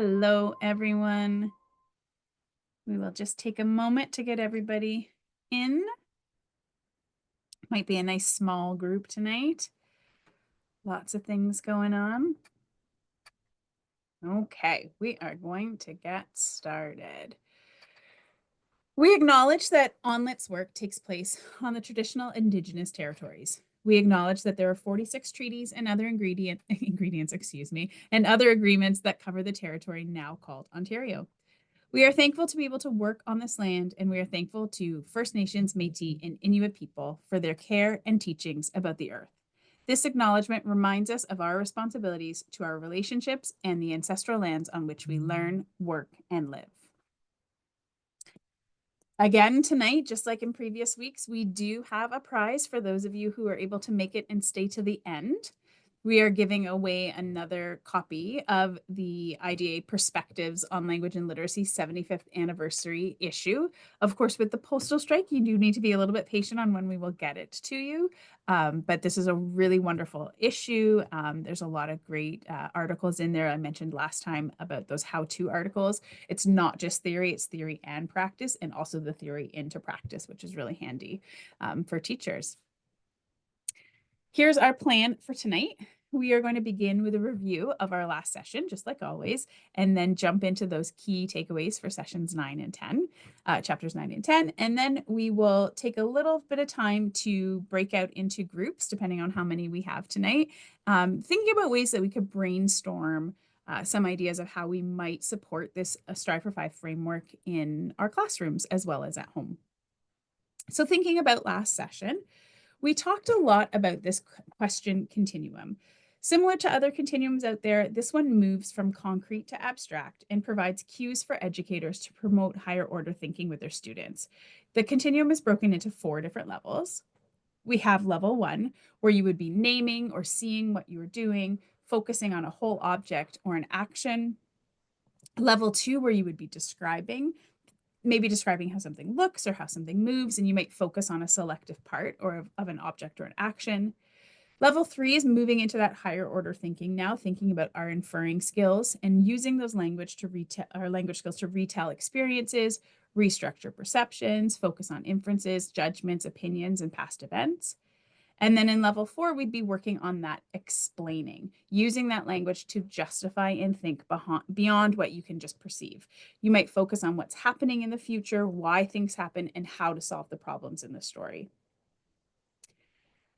Hello, everyone. We will just take a moment to get everybody in. Might be a nice small group tonight. Lots of things going on. Okay, we are going to get started. We acknowledge that ONLIT's work takes place on the traditional Indigenous territories. We acknowledge that there are 46 treaties and other ingredients, and other agreements that cover the territory now called Ontario. We are thankful to be able to work on this land, and we are thankful to First Nations, Métis, and Inuit people for their care and teachings about the earth. This acknowledgement reminds us of our responsibilities to our relationships and the ancestral lands on which we learn, work, and live. Again, tonight, just like in previous weeks, we do have a prize for those of you who are able to make it and stay to the end. We are giving away another copy of the IDA Perspectives on Language and Literacy 75th anniversary issue. Of course, with the postal strike, you do need to be a little bit patient on when we will get it to you. But this is a really wonderful issue. There's a lot of great articles in there. I mentioned last time about those how-to articles. It's not just theory, it's theory and practice, and also the theory into practice, which is really handy for teachers. Here's our plan for tonight. We are going to begin with a review of our last session, just like always, and then jump into those key takeaways for sessions 9 and 10, chapters 9 and 10. And then we will take a little bit of time to break out into groups, depending on how many we have tonight, thinking about ways that we could brainstorm some ideas of how we might support this Strive for 5 framework in our classrooms as well as at home. So thinking about last session, we talked a lot about this question continuum. Similar to other continuums out there, this one moves from concrete to abstract and provides cues for educators to promote higher order thinking with their students. The continuum is broken into 4 different levels. We have level 1, where you would be naming or seeing what you're doing, focusing on a whole object or an action. Level 2, where you would be describing, maybe describing how something looks or how something moves, and you might focus on a selective part or of an object or an action. Level 3 is moving into that higher order thinking now, thinking about our inferring skills and using those language skills to retell experiences, restructure perceptions, focus on inferences, judgments, opinions, and past events. And then in level 4, we'd be working on that explaining, using that language to justify and think beyond what you can just perceive. You might focus on what's happening in the future, why things happen, and how to solve the problems in the story.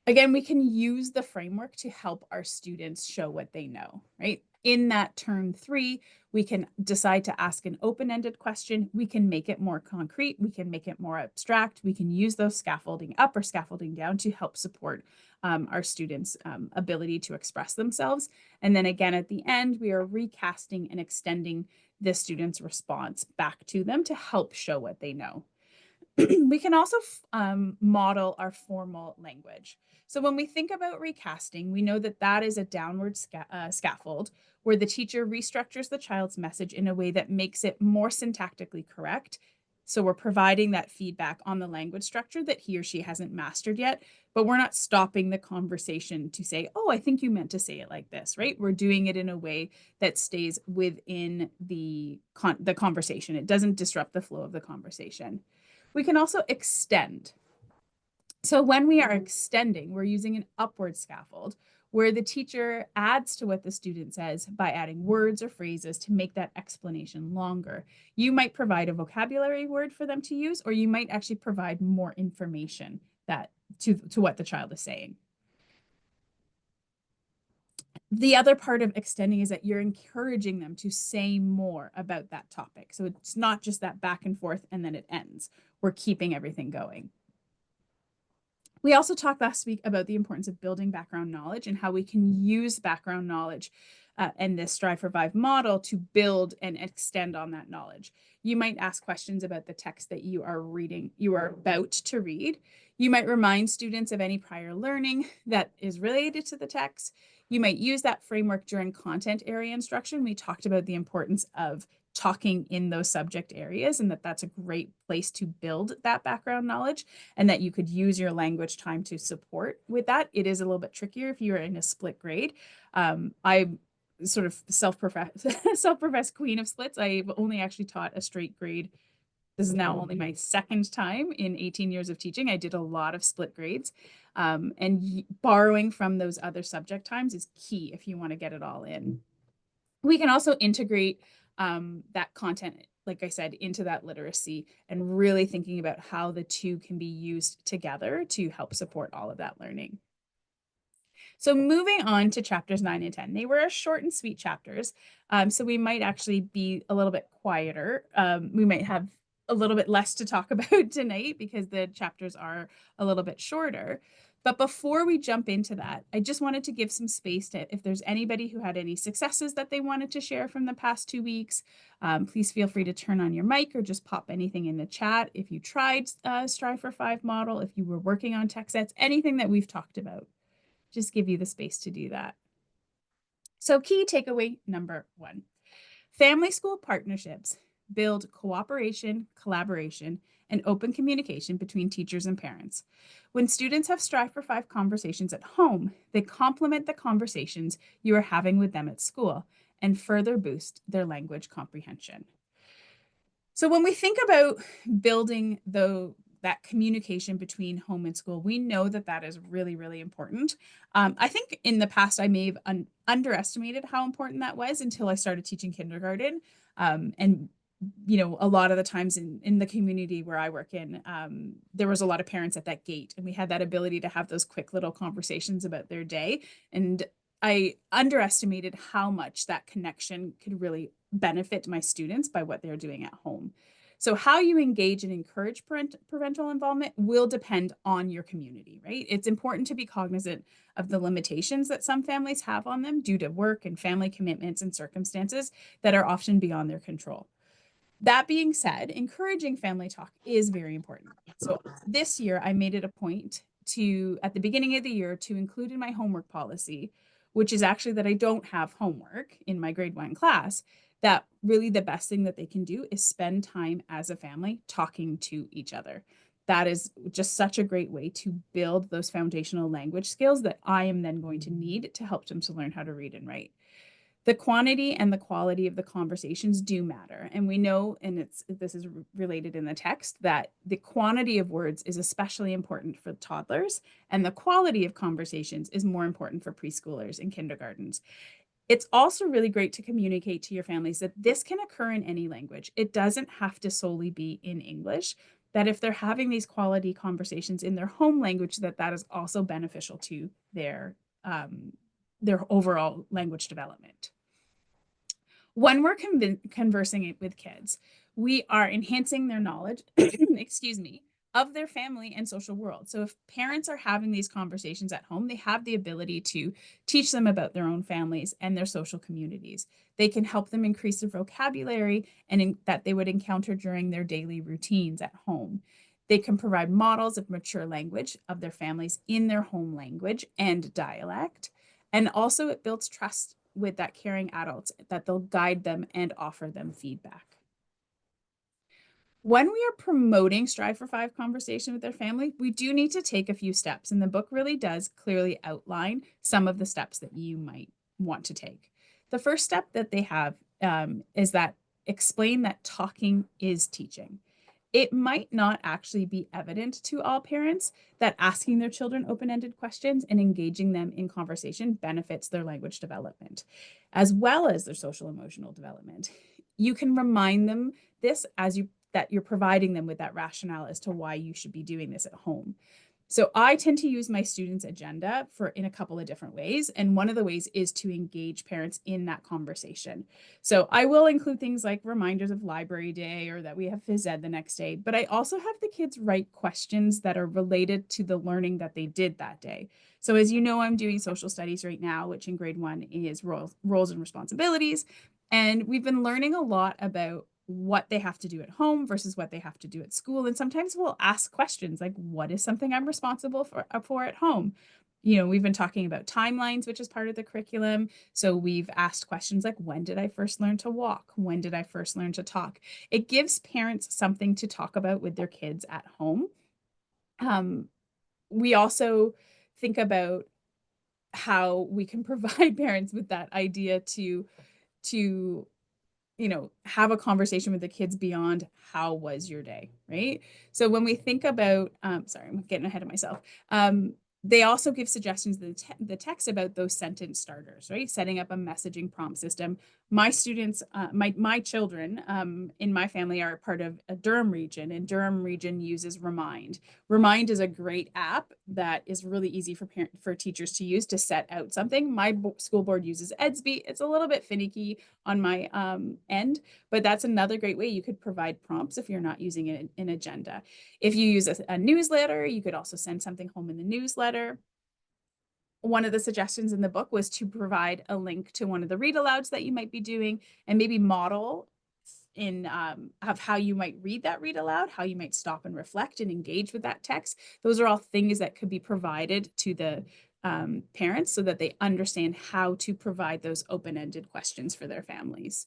Again, we can use the framework to help our students show what they know, right? In that turn 3, we can decide to ask an open-ended question. We can make it more concrete. We can make it more abstract. We can use those scaffolding up or scaffolding down to help support our students' ability to express themselves. And then again, at the end, we are recasting and extending the student's response back to them to help show what they know. We can also model our formal language. So when we think about recasting, we know that that is a downward scaffold where the teacher restructures the child's message in a way that makes it more syntactically correct. So we're providing that feedback on the language structure that he or she hasn't mastered yet, but we're not stopping the conversation to say, oh, I think you meant to say it like this, right? We're doing it in a way that stays within the conversation. It doesn't disrupt the flow of the conversation. We can also extend. So when we are extending, we're using an upward scaffold where the teacher adds to what the student says by adding words or phrases to make that explanation longer. You might provide a vocabulary word for them to use, or you might actually provide more information to what the child is saying. The other part of extending is that you're encouraging them to say more about that topic. So it's not just that back and forth and then it ends. We're keeping everything going. We also talked last week about the importance of building background knowledge and how we can use background knowledge and this Strive for 5 model to build and extend on that knowledge. You might ask questions about the text that you are about to read. You might remind students of any prior learning that is related to the text. You might use that framework during content area instruction. We talked about the importance of talking in those subject areas and that that's a great place to build that background knowledge and that you could use your language time to support with that. It is a little bit trickier if you're in a split grade. sort of self-professed queen of splits. I've only actually taught a straight grade. This is now only my second time in 18 years of teaching. I did a lot of split grades. And borrowing from those other subject times is key if you want to get it all in. We can also integrate that content, like I said, into that literacy and really thinking about how the two can be used together to help support all of that learning. So moving on to chapters 9 and 10, they were short and sweet chapters. So we might actually be a little bit quieter. We might have a little bit less to talk about tonight because the chapters are a little bit shorter. But before we jump into that, I just wanted to give some space to, if there's anybody who had any successes that they wanted to share from the past 2 weeks, please feel free to turn on your mic or just pop anything in the chat. If you tried Strive for 5 model, if you were working on tech sets, anything that we've talked about, just give you the space to do that. So key takeaway number 1, family school partnerships build cooperation, collaboration, and open communication between teachers and parents. When students have Strive for 5 conversations at home, they complement the conversations you are having with them at school and further boost their language comprehension. So when we think about building that communication between home and school, we know that that is really, really important. I think in the past, I may have underestimated how important that was until I started teaching kindergarten. And a lot of the times in the community where I work in, there was a lot of parents at that gate, and we had that ability to have those quick little conversations about their day. And I underestimated how much that connection could really benefit my students by what they're doing at home. So how you engage and encourage parental involvement will depend on your community, right? It's important to be cognizant of the limitations that some families have on them due to work and family commitments and circumstances that are often beyond their control. That being said, encouraging family talk is very important. So this year, I made it a point to, at the beginning of the year, to include in my homework policy, which is actually that I don't have homework in my grade 1 class, that really the best thing that they can do is spend time as a family talking to each other. That is just such a great way to build those foundational language skills that I am then going to need to help them to learn how to read and write. The quantity and the quality of the conversations do matter. And we know, and this is related in the text, that the quantity of words is especially important for toddlers, and the quality of conversations is more important for preschoolers and kindergartens. It's also really great to communicate to your families that this can occur in any language. It doesn't have to solely be in English, that if they're having these quality conversations in their home language, that is also beneficial to their overall language development. When we're conversing with kids, we are enhancing their knowledge, excuse me, of their family and social world. So if parents are having these conversations at home, they have the ability to teach them about their own families and their social communities. They can help them increase their vocabulary and that they would encounter during their daily routines at home. They can provide models of mature language of their families in their home language and dialect. And also it builds trust with that caring adults, that they'll guide them and offer them feedback. When we are promoting Strive for 5 conversation with their family, we do need to take a few steps. And the book really does clearly outline some of the steps that you might want to take. The first step that they have is that explain that talking is teaching. It might not actually be evident to all parents that asking their children open-ended questions and engaging them in conversation benefits their language development, as well as their social emotional development. You can remind them this that you're providing them with that rationale as to why you should be doing this at home. So I tend to use my students' agenda in a couple of different ways. And one of the ways is to engage parents in that conversation. So I will include things like reminders of library day or that we have phys ed the next day, but I also have the kids write questions that are related to the learning that they did that day. So as you know, I'm doing social studies right now, which in grade 1 is roles and responsibilities. And we've been learning a lot about what they have to do at home versus what they have to do at school. And sometimes we'll ask questions like, what is something I'm responsible for at home? We've been talking about timelines, which is part of the curriculum. So we've asked questions like, when did I first learn to walk? When did I first learn to talk? It gives parents something to talk about with their kids at home. We also think about how we can provide parents with that idea to have a conversation with the kids beyond how was your day, right? So when we think about, sorry, I'm getting ahead of myself. They also give suggestions in the text about those sentence starters, right? Setting up a messaging prompt system. My students, my children in my family are part of a Durham region, and Durham region uses Remind. Remind is a great app that is really easy for teachers to use to set out something. My school board uses Edsby. It's a little bit finicky on my end, but that's another great way you could provide prompts if you're not using an agenda. If you use a newsletter, you could also send something home in the newsletter. One of the suggestions in the book was to provide a link to one of the read-alouds that you might be doing and maybe model in of how you might read that read aloud, how you might stop and reflect and engage with that text. Those are all things that could be provided to the parents so that they understand how to provide those open-ended questions for their families.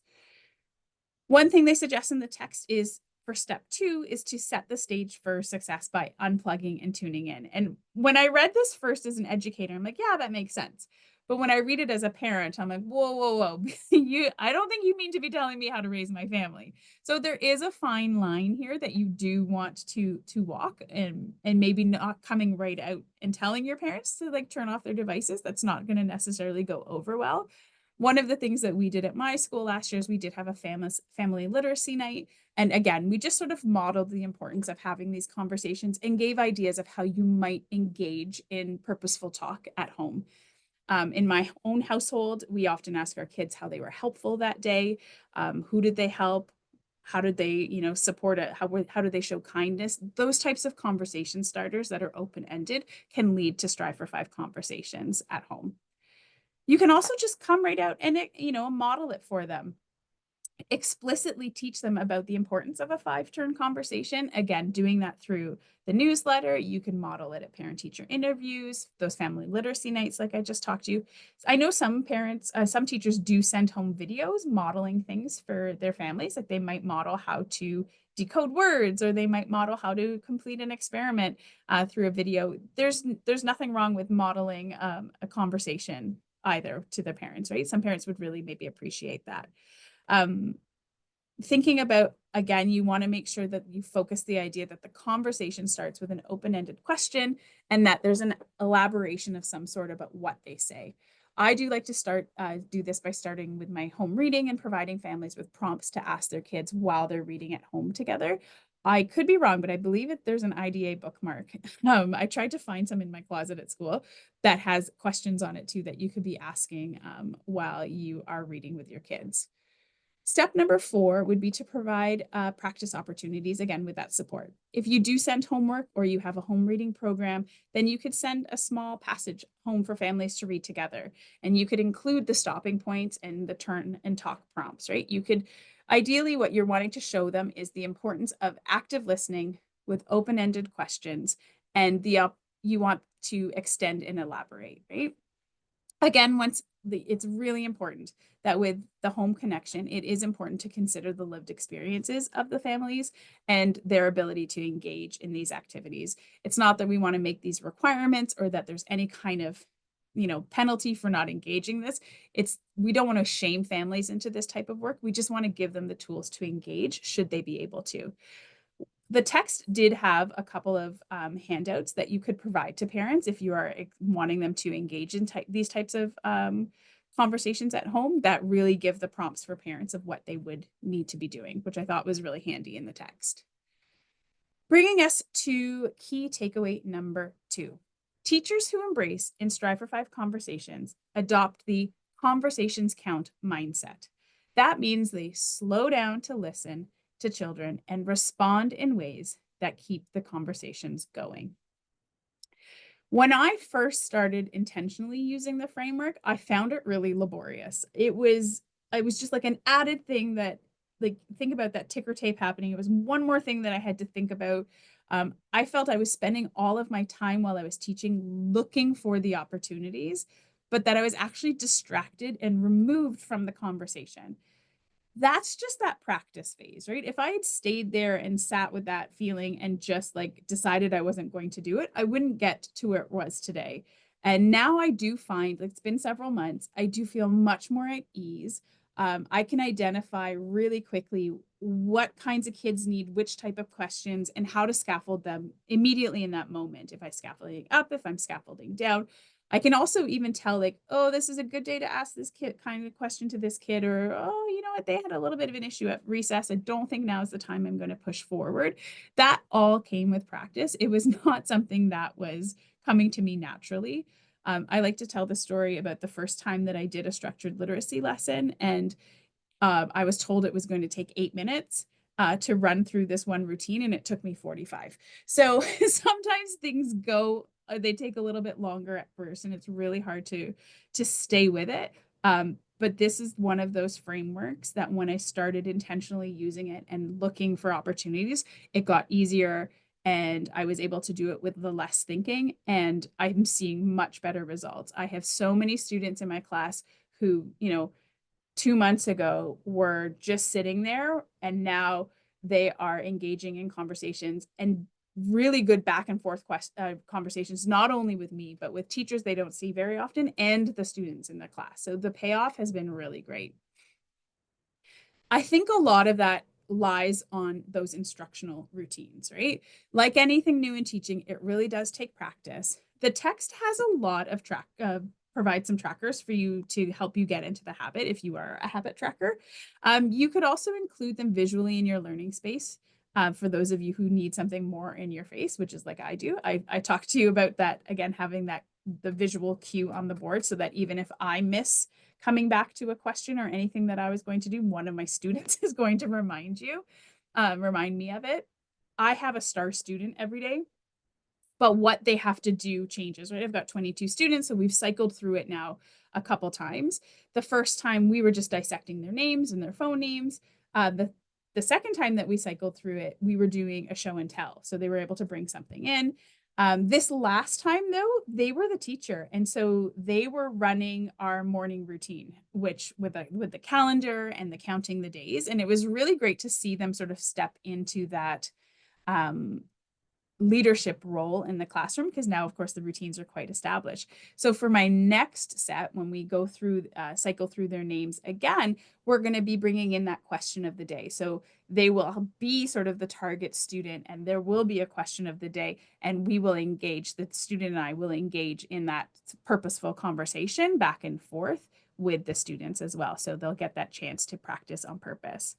One thing they suggest in the text is for step 2 is to set the stage for success by unplugging and tuning in. And when I read this first as an educator, I'm like, yeah, that makes sense. But when I read it as a parent, I'm like, whoa, whoa, whoa. I don't think you mean to be telling me how to raise my family. So there is a fine line here that you do want to walk, and maybe not coming right out and telling your parents to like turn off their devices. That's not going to necessarily go over well. One of the things that we did at my school last year is we did have a family literacy night. And again, we just sort of modeled the importance of having these conversations and gave ideas of how you might engage in purposeful talk at home. In my own household, we often ask our kids how they were helpful that day. Who did they help? How did they, support it? How did they show kindness? Those types of conversation starters that are open-ended can lead to Strive for 5 conversations at home. You can also just come right out and model it for them. Explicitly teach them about the importance of a 5-turn conversation. Again, doing that through the newsletter. You can model it at parent-teacher interviews, those family literacy nights like I just talked to you. I know some parents, some teachers do send home videos modeling things for their families. Like they might model how to decode words, or they might model how to complete an experiment through a video. There's nothing wrong with modeling a conversation either to their parents, right? Some parents would really maybe appreciate that. Thinking about, again, you want to make sure that you focus the idea that the conversation starts with an open-ended question and that there's an elaboration of some sort about what they say. I do like to do this by starting with my home reading and providing families with prompts to ask their kids while they're reading at home together. I could be wrong, but I believe there's an IDA bookmark. I tried to find some in my closet at school that has questions on it too that you could be asking while you are reading with your kids. Step number 4 would be to provide practice opportunities, again, with that support. If you do send homework or you have a home reading program, then you could send a small passage home for families to read together. And you could include the stopping points and the turn and talk prompts, right? You could, ideally, what you're wanting to show them is the importance of active listening with open-ended questions, and you want to extend and elaborate, right? Again, it's really important that with the home connection, it is important to consider the lived experiences of the families and their ability to engage in these activities. It's not that we want to make these requirements or that there's any kind of penalty for not engaging this. We don't want to shame families into this type of work. We just want to give them the tools to engage should they be able to. The text did have a couple of handouts that you could provide to parents if you are wanting them to engage in these types of conversations at home that really give the prompts for parents of what they would need to be doing, which I thought was really handy in the text. Bringing us to key takeaway number 2. Teachers who embrace and strive for 5 conversations adopt the conversations count mindset. That means they slow down to listen to children and respond in ways that keep the conversations going. When I first started intentionally using the framework, I found it really laborious. It was just like an added thing that, like, think about that ticker tape happening. It was one more thing that I had to think about. I felt I was spending all of my time while I was teaching looking for the opportunities, but that I was actually distracted and removed from the conversation. That's just that practice phase, right? If I had stayed there and sat with that feeling and just like decided I wasn't going to do it, I wouldn't get to where it was today. And now I do find, like, it's been several months, I do feel much more at ease. I can identify really quickly what kinds of kids need which type of questions and how to scaffold them immediately in that moment. If I'm scaffolding up, if I'm scaffolding down, I can also even tell, like, oh, this is a good day to ask this kid kind of question to this kid, or, oh, you know what, they had a little bit of an issue at recess. I don't think now is the time I'm going to push forward. That all came with practice. It was not something that was coming to me naturally. I like to tell the story about the first time that I did a structured literacy lesson, and I was told it was going to take 8 minutes to run through this one routine, and it took me 45. So sometimes things go, they take a little bit longer at first, and it's really hard to stay with it. But this is one of those frameworks that when I started intentionally using it and looking for opportunities, it got easier, and I was able to do it with the less thinking, and I'm seeing much better results. I have so many students in my class who, 2 months ago were just sitting there, and now they are engaging in conversations and really good back and forth conversations, not only with me, but with teachers they don't see very often and the students in the class. So the payoff has been really great. I think a lot of that lies on those instructional routines, right? Like anything new in teaching, it really does take practice. The text has a lot of provide some trackers for you to help you get into the habit if you are a habit tracker. You could also include them visually in your learning space. For those of you who need something more in your face, which is like I do. I talked to you about that, again, having the visual cue on the board, so that even if I miss coming back to a question or anything that I was going to do, one of my students is going to remind me of it. I have a star student every day, but what they have to do changes, right? I've got 22 students, so we've cycled through it now a couple times. The first time we were just dissecting their names and their phone names. The second time that we cycled through it, we were doing a show and tell. So they were able to bring something in. This last time, though, they were the teacher, and so they were running our morning routine, which with the calendar and the counting the days, and it was really great to see them sort of step into that leadership role in the classroom, because now, of course, the routines are quite established. So for my next set, when we go through, cycle through their names again, we're going to be bringing in that question of the day. So they will be sort of the target student, and there will be a question of the day, and we will engage, the student and I will engage in that purposeful conversation back and forth with the students as well. So they'll get that chance to practice on purpose.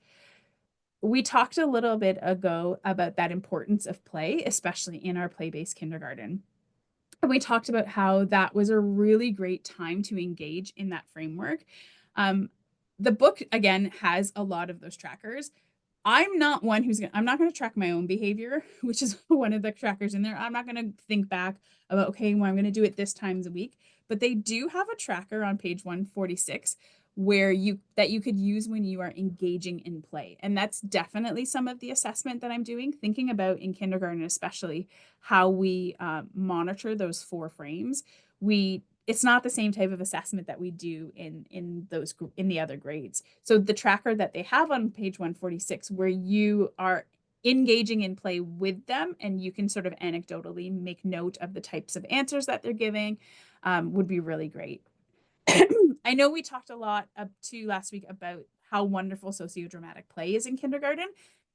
We talked a little bit ago about that importance of play, especially in our play-based kindergarten. And we talked about how that was a really great time to engage in that framework. The book, again, has a lot of those trackers. I'm not one I'm not going to track my own behavior, which is one of the trackers in there. I'm not going to think back about, okay, well, I'm going to do it this times a week, but they do have a tracker on page 146 where you could use when you are engaging in play. And that's definitely some of the assessment that I'm doing, thinking about in kindergarten, especially how we monitor those 4 frames. It's not the same type of assessment that we do in the other grades. So the tracker that they have on page 146, where you are engaging in play with them and you can sort of anecdotally make note of the types of answers that they're giving, would be really great. I know we talked a lot up to last week about how wonderful sociodramatic play is in kindergarten,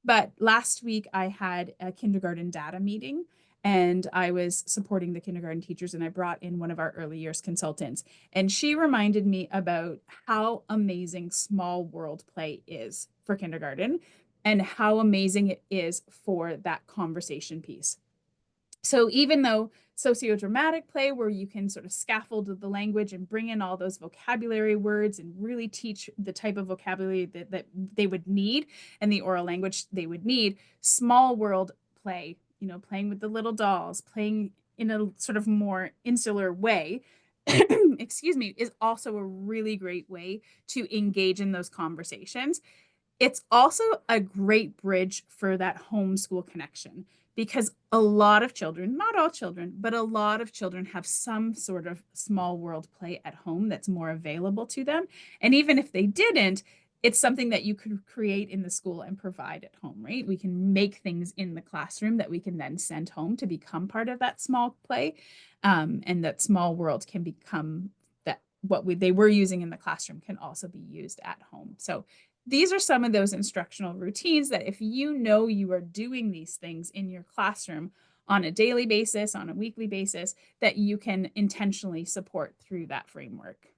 but last week I had a kindergarten data meeting, and I was supporting the kindergarten teachers, and I brought in one of our early years consultants, and she reminded me about how amazing small world play is for kindergarten and how amazing it is for that conversation piece. So even though sociodramatic play, where you can sort of scaffold the language and bring in all those vocabulary words and really teach the type of vocabulary that they would need and the oral language they would need, small world play, playing with the little dolls, playing in a sort of more insular way, excuse me, is also a really great way to engage in those conversations. It's also a great bridge for that homeschool connection, because a lot of children, not all children, but a lot of children have some sort of small world play at home that's more available to them. And even if they didn't, it's something that you could create in the school and provide at home, right? We can make things in the classroom that we can then send home to become part of that small play. And that small world can become that they were using in the classroom can also be used at home. So these are some of those instructional routines that if you know you are doing these things in your classroom on a daily basis, on a weekly basis, that you can intentionally support through that framework.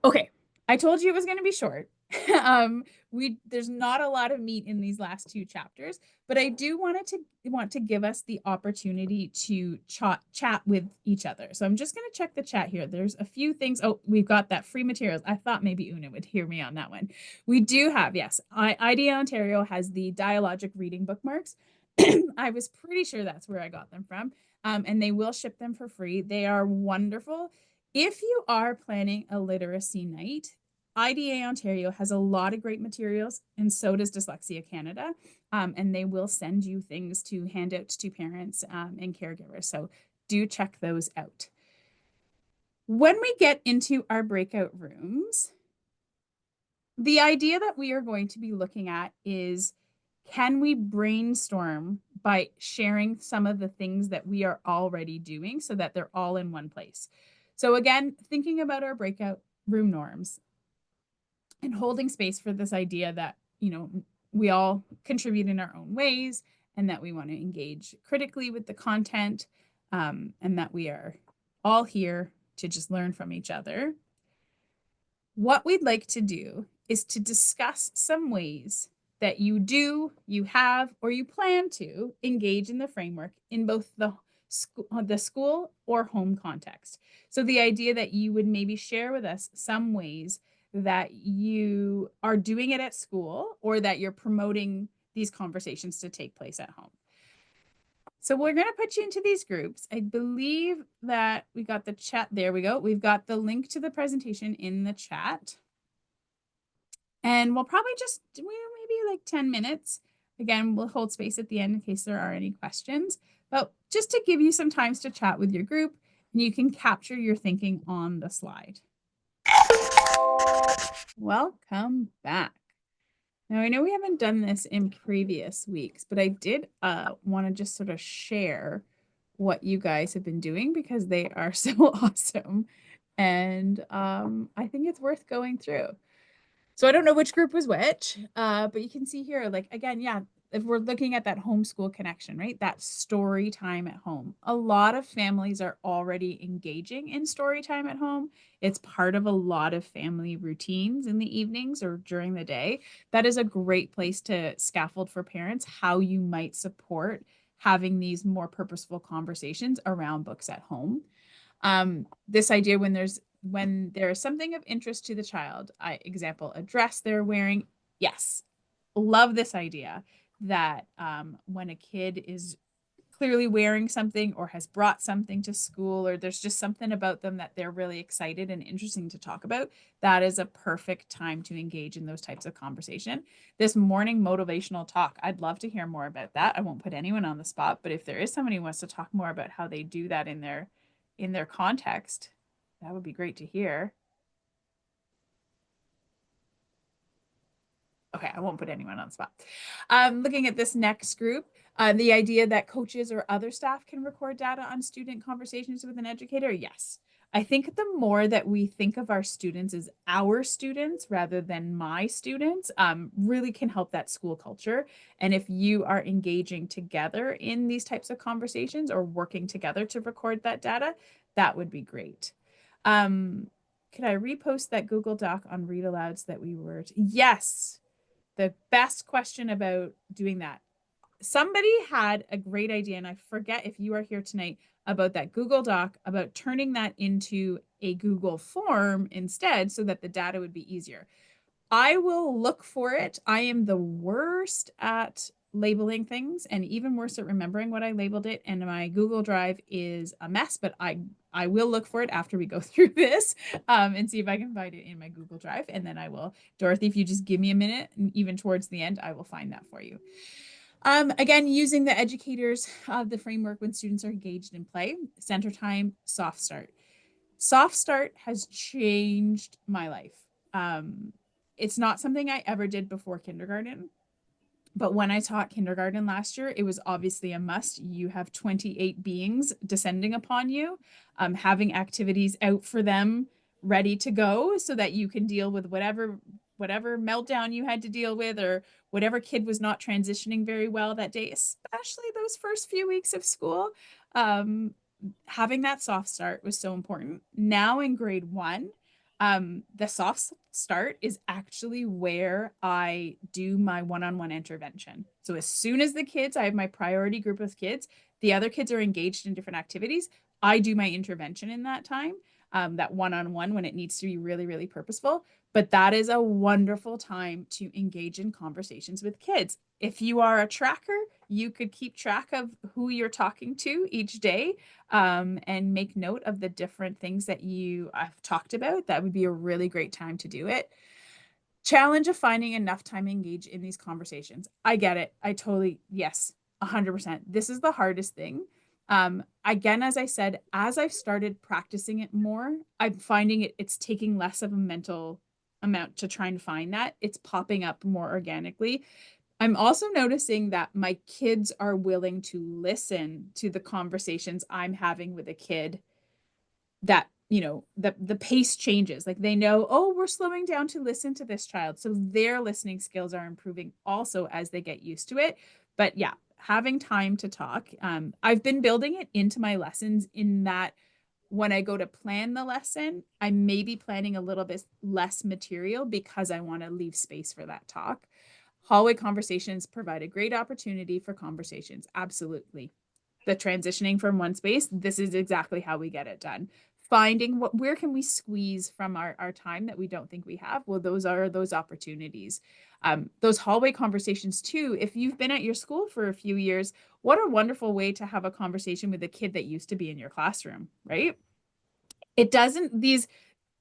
Okay, I told you it was going to be short. There's not a lot of meat in these last two chapters, but I do want to give us the opportunity to chat with each other. So I'm just going to check the chat here. There's a few things. Oh, we've got that free materials. I thought maybe Una would hear me on that one. We do have, yes, IDEA Ontario has the dialogic reading bookmarks. I was pretty sure that's where I got them from. And they will ship them for free. They are wonderful. If you are planning a literacy night, IDA Ontario has a lot of great materials, and so does Dyslexia Canada. And they will send you things to hand out to parents and caregivers. So do check those out. When we get into our breakout rooms, the idea that we are going to be looking at is, can we brainstorm by sharing some of the things that we are already doing so that they're all in one place? So again, thinking about our breakout room norms and holding space for this idea that, we all contribute in our own ways and that we want to engage critically with the content, and that we are all here to just learn from each other. What we'd like to do is to discuss some ways that you have, or you plan to engage in the framework in both the school or home context. So the idea that you would maybe share with us some ways that you are doing it at school, or that you're promoting these conversations to take place at home. So we're going to put you into these groups. I believe that we got the chat. There we go. We've got the link to the presentation in the chat. And we'll probably just do maybe like 10 minutes. Again, we'll hold space at the end in case there are any questions. But just to give you some times to chat with your group, and you can capture your thinking on the slide. Welcome back. Now, I know we haven't done this in previous weeks, but I did want to just sort of share what you guys have been doing, because they are so awesome. And I think it's worth going through. So I don't know which group was which, but you can see here, like, again, yeah, if we're looking at that homeschool connection, right? That story time at home. A lot of families are already engaging in story time at home. It's part of a lot of family routines in the evenings or during the day. That is a great place to scaffold for parents how you might support having these more purposeful conversations around books at home. This idea when there is something of interest to the child, example, a dress they're wearing. Yes, love this idea that when a kid is clearly wearing something or has brought something to school, or there's just something about them that they're really excited and interesting to talk about, that is a perfect time to engage in those types of conversation. This morning motivational talk, I'd love to hear more about that. I won't put anyone on the spot, but if there is somebody who wants to talk more about how they do that in their context, that would be great to hear. Okay, I won't put anyone on the spot. Looking at this next group, the idea that coaches or other staff can record data on student conversations with an educator. Yes. I think the more that we think of our students as our students rather than my students, really can help that school culture. And if you are engaging together in these types of conversations or working together to record that data, that would be great. Could I repost that Google Doc on Read-alouds that we were? Yes. The best question about doing that. Somebody had a great idea, and I forget if you are here tonight, about that Google Doc, about turning that into a Google form instead so that the data would be easier. I will look for it. I am the worst at labeling things, and even worse at remembering what I labeled it. And my Google Drive is a mess, but I will look for it after we go through this, and see if I can find it in my Google Drive. And then I will, Dorothy, if you just give me a minute, and even towards the end, I will find that for you. Again, using the educators of the framework when students are engaged in play, center time, soft start. Soft start has changed my life. It's not something I ever did before kindergarten. But when I taught kindergarten last year, it was obviously a must. You have 28 beings descending upon you, having activities out for them ready to go so that you can deal with whatever meltdown you had to deal with, or whatever kid was not transitioning very well that day, especially those first few weeks of school. Um, Having that soft start was so important. Now in grade 1, the soft start is actually where I do my one-on-one intervention. So as soon as I have my priority group of kids, the other kids are engaged in different activities, I do my intervention in that time, that one-on-one, when it needs to be really, really purposeful. But that is a wonderful time to engage in conversations with kids. If you are a tracker, you could keep track of who you're talking to each day, and make note of the different things that you have talked about. That would be a really great time to do it. Challenge of finding enough time to engage in these conversations. I get it. Yes, 100%. This is the hardest thing. Again, as I said, as I've started practicing it more, I'm finding it's taking less of a mental amount to try and find that. It's popping up more organically. I'm also noticing that my kids are willing to listen to the conversations I'm having with a kid, that, the pace changes. Like they know, oh, we're slowing down to listen to this child. So their listening skills are improving also as they get used to it. But yeah, having time to talk. I've been building it into my lessons in that when I go to plan the lesson, I may be planning a little bit less material because I want to leave space for that talk. Hallway conversations provide a great opportunity for conversations. Absolutely. The transitioning from one space, this is exactly how we get it done. Finding where can we squeeze from our time that we don't think we have? Well, those are those opportunities. Those hallway conversations too. If you've been at your school for a few years, what a wonderful way to have a conversation with a kid that used to be in your classroom, right? It doesn't,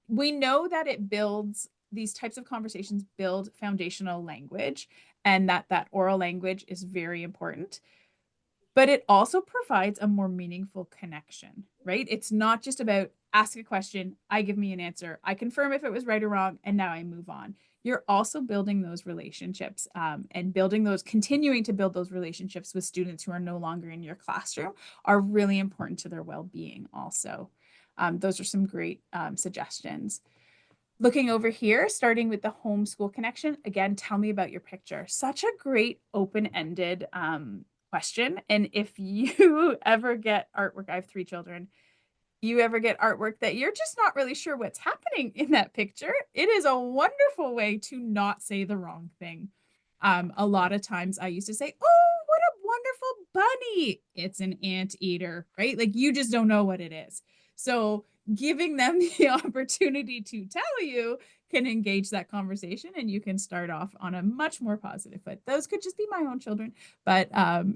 we know that these types of conversations build foundational language, and that oral language is very important, but it also provides a more meaningful connection, right? It's not just about ask a question, I give me an answer, I confirm if it was right or wrong, and now I move on. You're also building those relationships, and continuing to build those relationships with students who are no longer in your classroom are really important to their well-being also. Those are some great suggestions. Looking over here, starting with the homeschool connection, again, tell me about your picture. Such a great open-ended question. And if you ever get artwork, I have 3 children, you ever get artwork that you're just not really sure what's happening in that picture, it is a wonderful way to not say the wrong thing. A lot of times I used to say, oh, what a wonderful bunny. It's an anteater, right? Like you just don't know what it is. So giving them the opportunity to tell you can engage that conversation, and you can start off on a much more positive foot. Those could just be my own children, but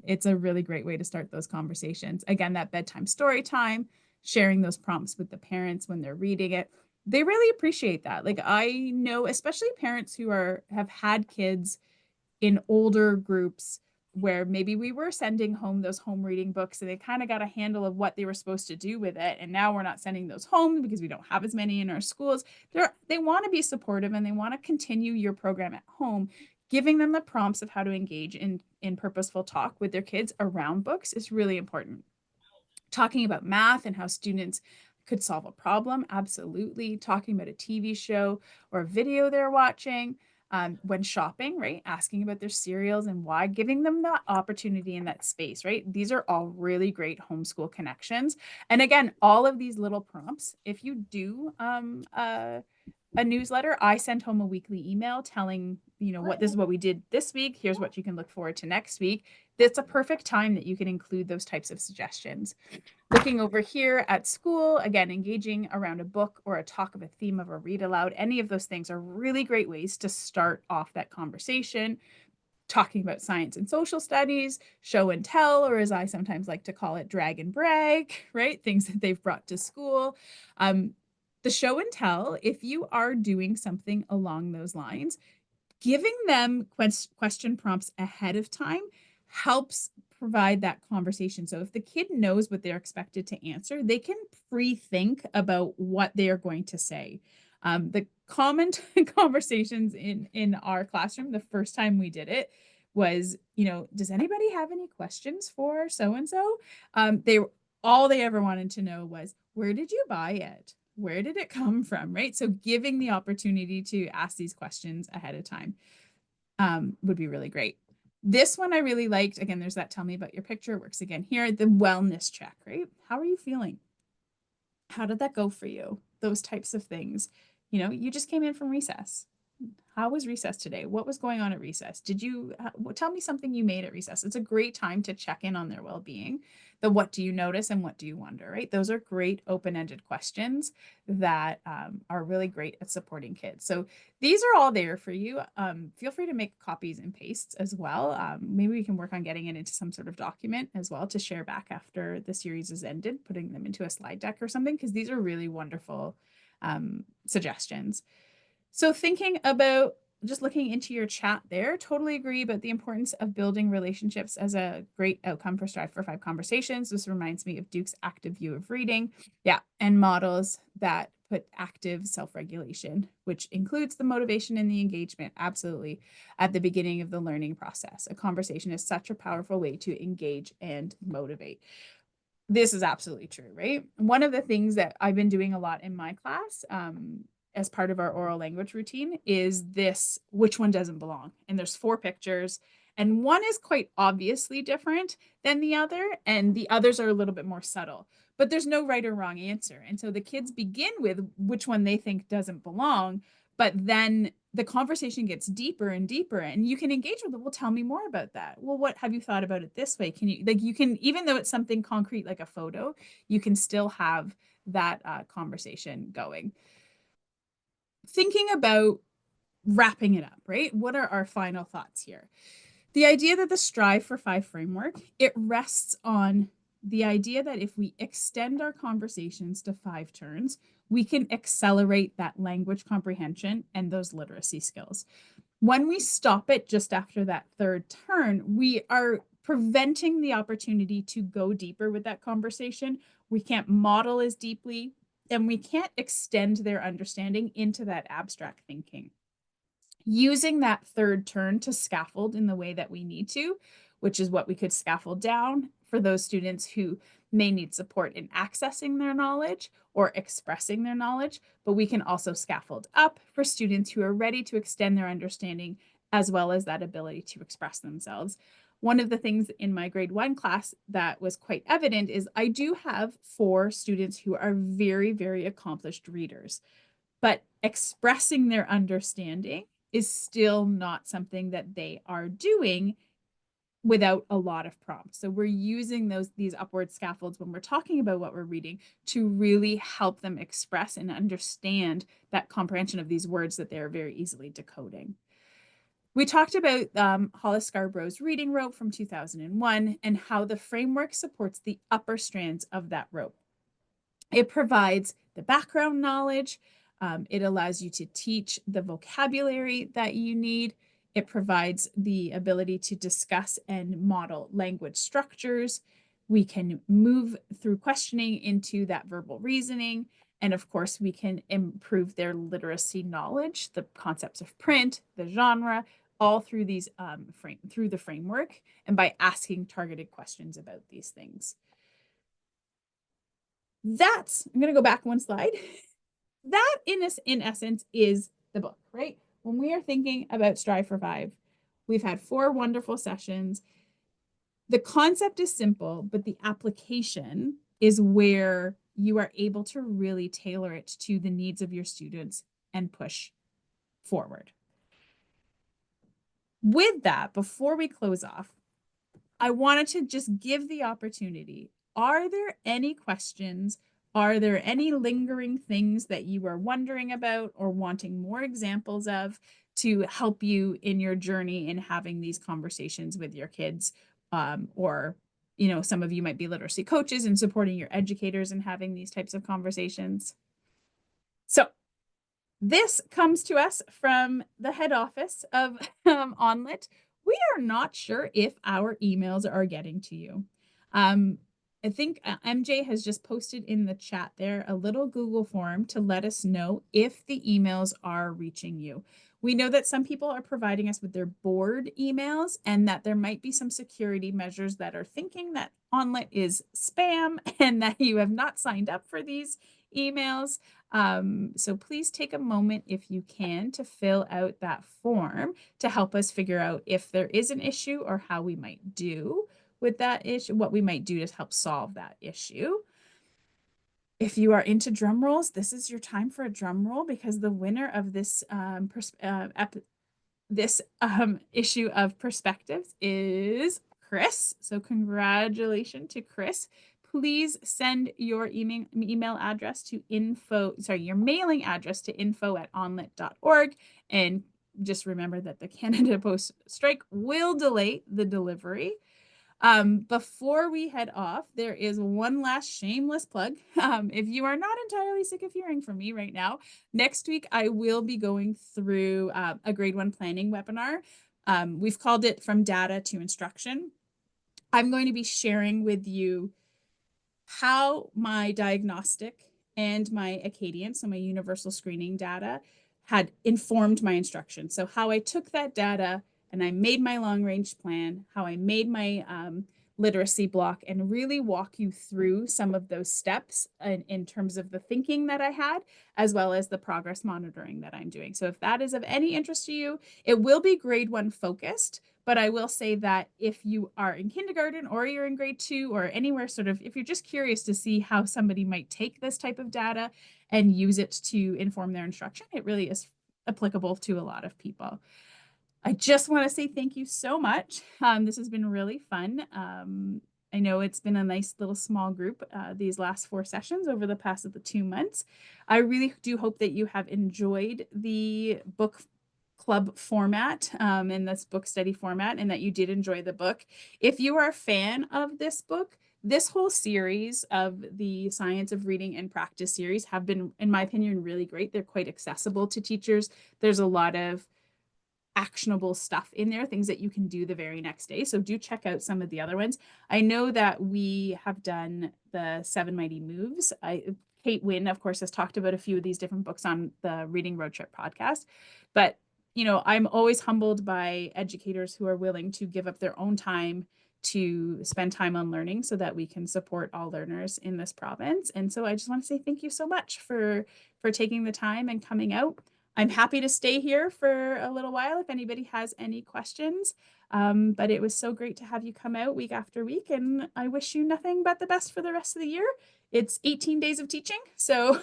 it's a really great way to start those conversations. Again, that bedtime story time, sharing those prompts with the parents when they're reading it, they really appreciate that. Like I know, especially parents who have had kids in older groups where maybe we were sending home those home reading books and they kind of got a handle of what they were supposed to do with it. And now we're not sending those home because we don't have as many in our schools. They want to be supportive and they want to continue your program at home. Giving them the prompts of how to engage in purposeful talk with their kids around books is really important. Talking about math and how students could solve a problem, absolutely. Talking about a TV show or a video they're watching. When shopping, right? Asking about their cereals and why, giving them that opportunity in that space, right? These are all really great homeschool connections. And again, all of these little prompts, if you do a newsletter, I send home a weekly email telling, what this is what we did this week. Here's what you can look forward to next week. That's a perfect time that you can include those types of suggestions. Looking over here at school, again, engaging around a book or a talk of a theme of a read aloud, any of those things are really great ways to start off that conversation. Talking about science and social studies, show and tell, or as I sometimes like to call it, drag and brag, right? Things that they've brought to school. The show and tell, if you are doing something along those lines, giving them question prompts ahead of time helps provide that conversation. So if the kid knows what they're expected to answer, they can pre-think about what they are going to say. The common conversations in our classroom the first time we did it was, does anybody have any questions for so and so? All they ever wanted to know was, where did you buy it? Where did it come from? Right? So giving the opportunity to ask these questions ahead of time would be really great. This one I really liked. Again, there's that tell me about your picture. Works again here. The wellness check, right? How are you feeling? How did that go for you? Those types of things. You just came in from recess. How was recess today? What was going on at recess? Did you tell me something you made at recess? It's a great time to check in on their well-being. The what do you notice and what do you wonder, right? Those are great open-ended questions that are really great at supporting kids. So these are all there for you. Feel free to make copies and pastes as well. Maybe we can work on getting it into some sort of document as well to share back after the series is ended, putting them into a slide deck or something, because these are really wonderful suggestions. So thinking about just looking into your chat there, totally agree about the importance of building relationships as a great outcome for Strive for 5 conversations. This reminds me of Duke's active view of reading. Yeah, and models that put active self-regulation, which includes the motivation and the engagement, absolutely, at the beginning of the learning process. A conversation is such a powerful way to engage and motivate. This is absolutely true, right? One of the things that I've been doing a lot in my class, as part of our oral language routine, is this, which one doesn't belong? And there's 4 pictures, and one is quite obviously different than the other, and the others are a little bit more subtle, but there's no right or wrong answer. And so the kids begin with which one they think doesn't belong, but then the conversation gets deeper and deeper, and you can engage with them. Well, tell me more about that. Well, what have you thought about it this way? You can, even though it's something concrete like a photo, you can still have that conversation going. Thinking about wrapping it up, right? What are our final thoughts here? The idea that the Strive for 5 framework, it rests on the idea that if we extend our conversations to 5 turns, we can accelerate that language comprehension and those literacy skills. When we stop it just after that 3rd turn, we are preventing the opportunity to go deeper with that conversation. We can't model as deeply, and we can't extend their understanding into that abstract thinking. Using that 3rd turn to scaffold in the way that we need to, which is what we could scaffold down for those students who may need support in accessing their knowledge or expressing their knowledge, but we can also scaffold up for students who are ready to extend their understanding as well as that ability to express themselves. One of the things in my grade 1 class that was quite evident is I do have 4 students who are very, very accomplished readers, but expressing their understanding is still not something that they are doing without a lot of prompts. So we're using these upward scaffolds when we're talking about what we're reading to really help them express and understand that comprehension of these words that they're very easily decoding. We talked about Hollis Scarborough's reading rope from 2001 and how the framework supports the upper strands of that rope. It provides the background knowledge. It allows you to teach the vocabulary that you need. It provides the ability to discuss and model language structures. We can move through questioning into that verbal reasoning. And of course, we can improve their literacy knowledge, the concepts of print, the genre, all through these through the framework and by asking targeted questions about these things. I'm going to go back 1 slide. That in essence is the book, right? When we are thinking about Strive for 5, we've had 4 wonderful sessions. The concept is simple, but the application is where you are able to really tailor it to the needs of your students and push forward. With that, before we close off, I wanted to just give the opportunity. Are there any questions? Are there any lingering things that you are wondering about or wanting more examples of to help you in your journey in having these conversations with your kids? Or, some of you might be literacy coaches and supporting your educators in having these types of conversations. So this comes to us from the head office of ONlit. We are not sure if our emails are getting to you. I think MJ has just posted in the chat there a little Google form to let us know if the emails are reaching you. We know that some people are providing us with their board emails and that there might be some security measures that are thinking that ONlit is spam and that you have not signed up for these emails. So please take a moment if you can to fill out that form to help us figure out if there is an issue or how we might do with that issue, what we might do to help solve that issue. If you are into drum rolls, this is your time for a drum roll because the winner of this issue of Perspectives is Chris. So congratulations to Chris. Please send your email address to your mailing address to info@onlit.org. And just remember that the Canada Post strike will delay the delivery. Before we head off, there is one last shameless plug. If you are not entirely sick of hearing from me right now, next week I will be going through a grade 1 planning webinar. We've called it From Data to Instruction. I'm going to be sharing with you how my diagnostic and my Acadian, so my universal screening data, had informed my instruction. So how I took that data and I made my long range plan, how I made my literacy block, and really walk you through some of those steps in terms of the thinking that I had, as well as the progress monitoring that I'm doing. So if that is of any interest to you, it will be grade 1 focused. But I will say that if you are in kindergarten or you're in grade 2 or anywhere sort of, if you're just curious to see how somebody might take this type of data and use it to inform their instruction, it really is applicable to a lot of people. I just want to say thank you so much. This has been really fun. I know it's been a nice little small group these last 4 sessions over the past of the 2 months. I really do hope that you have enjoyed the book club format and this book study format, and that you did enjoy the book. If you are a fan of this book, this whole series of the Science of Reading and Practice series have been, in my opinion, really great. They're quite accessible to teachers. There's a lot of actionable stuff in there, things that you can do the very next day. So do check out some of the other ones. I know that we have done the 7 Mighty Moves. Kate Wynn, of course, has talked about a few of these different books on the Reading Road Trip podcast. But, you know, I'm always humbled by educators who are willing to give up their own time to spend time on learning so that we can support all learners in this province. And so I just want to say thank you so much for taking the time and coming out. I'm happy to stay here for a little while if anybody has any questions. But it was so great to have you come out week after week, and I wish you nothing but the best for the rest of the year. It's 18 days of teaching, so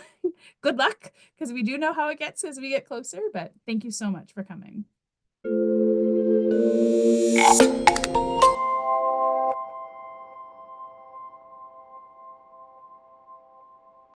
good luck, because we do know how it gets as we get closer, but thank you so much for coming.